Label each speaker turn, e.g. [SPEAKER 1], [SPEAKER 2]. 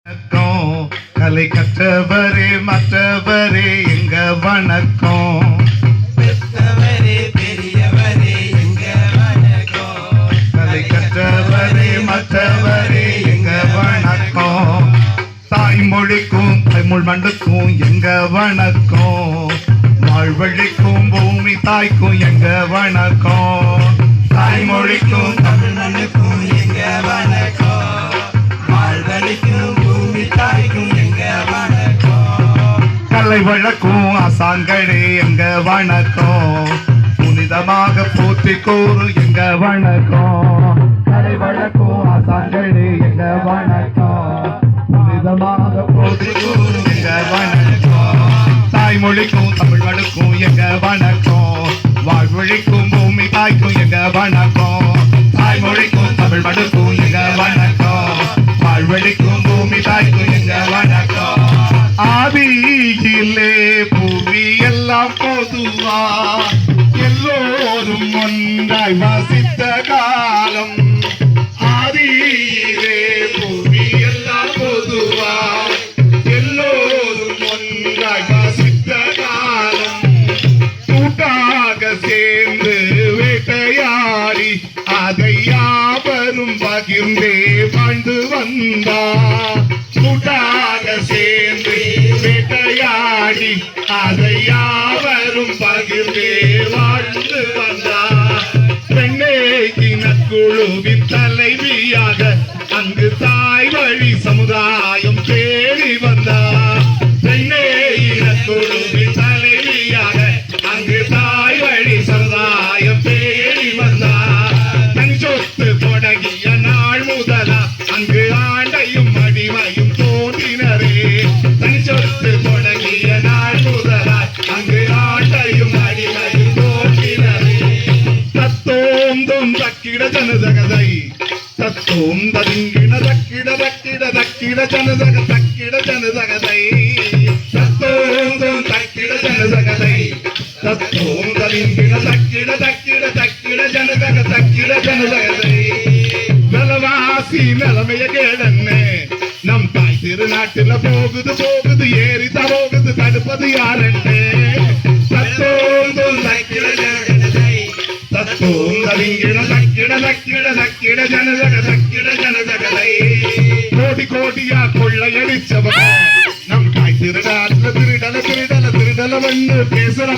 [SPEAKER 1] கலை கற்றவரே மற்றவரே எங்க வணக்கம்.
[SPEAKER 2] பெற்றவரே பெரியவரே எங்க வணக்கம்.
[SPEAKER 1] கலை கற்றவரே மற்றவரே எங்க வணக்கம். தாய்மொழிக்கும் தமிழ் மண்ணுக்கும் எங்க வணக்கம். வாழ்வழிக்கும் பூமி தாய்க்கும் எங்க வணக்கம். தாய்மொழிக்கும்
[SPEAKER 2] தமிழ் மண்ணுக்கும் எங்க வணக்கம். வாழ்வழிக்கும் பூமி தாய்க்கும் எங்க வணக்கம்.
[SPEAKER 1] கலை வழக்கும் அசாங்களே எங்க வணக்கம். புனிதமாக போற்றி கூறு எங்க வணக்கம். கலை வழக்கும் அசாங்களே எங்க வணக்கம். புனிதமாக போற்றி கூறு எங்க வணக்கம். தாய்மொழிக்கும் தமிழ் மண்ணுக்கும் எங்க வணக்கம். வாழ்வழிக்கும் பூமி தாய்க்கும் எங்க வணக்கம். தாய்மொழிக்கும் தமிழ் மண்ணுக்கும் எங்க வணக்கம். வாழ்வழிக்கும் பூமி தாய்க்கும் எங்க வணக்கம். ஆதியிலே புவி எல்லாம் பொதுவா எல்லோரும் ஒன்றாய் வசித்த காலம். ஆதியிலே புவி எல்லாம் பொதுவா எல்லோரும் ஒன்றாய் வசித்த காலம். கூட்டாக சேர்ந்து வேட்டையாடி அதை யாவரும் பகிர்ந்தே வாழ்ந்து வந்தார். கூட்டாக சேர்ந்து வேட்டையாடி அதை யாவரும் பகிர்ந்தே வாழ்ந்து வந்தார். பெண்ணே இனக்குழுவின் தலைவியாக அங்கு தாய் வழி சமுதாயம் தேடி வந்தார். பெண்ணே இனக்குழுவின் தலைவியாக அங்கு தாய் வழி சமுதாயம் தேடி வந்தார். தன் சொத்து தொடங்கிய நாள் முதலா அங்கு ஆண்டையும் அடிமையும் தோன்றினரே. தன் சொத்து தொடங்கிய நாள் முதலா அங்கு ஆண்டையும் அடிமையும் தோன்றினரே. தத்தோந்தும் தக்கிட ஜனதகதை தத்தோம் தங்கிட தக்கிட தக்கிட தக்கிட ஜனதக தக்கிட ஜனதகதை. தத்தோந்தும் தக்கிட ஜனதகதை தத்தோம் தங்கிட தக்கிட தக்கிட தக்கிட ஜனதக தக்கிட ஜனதகதை. விலவாசி நிலைமைய கேடன்னு நம் தாய் திருநாட்டுல போகுது போகுது ஏறி போகுது தடுப்பது யாரென்னு. தத்தோந்தும் தக்கிட ஜனதகதை தத்தோம் தங்கிட தக்கிட தக்கிட தக்கிட ஜனதக தக்கிட ஜனதகதை. கோடி கோடியா கொள்ளையடிச்சவங்க நம் தாய் திருநாட்டுல திருடல திருடல திருடல வந்து பேசுற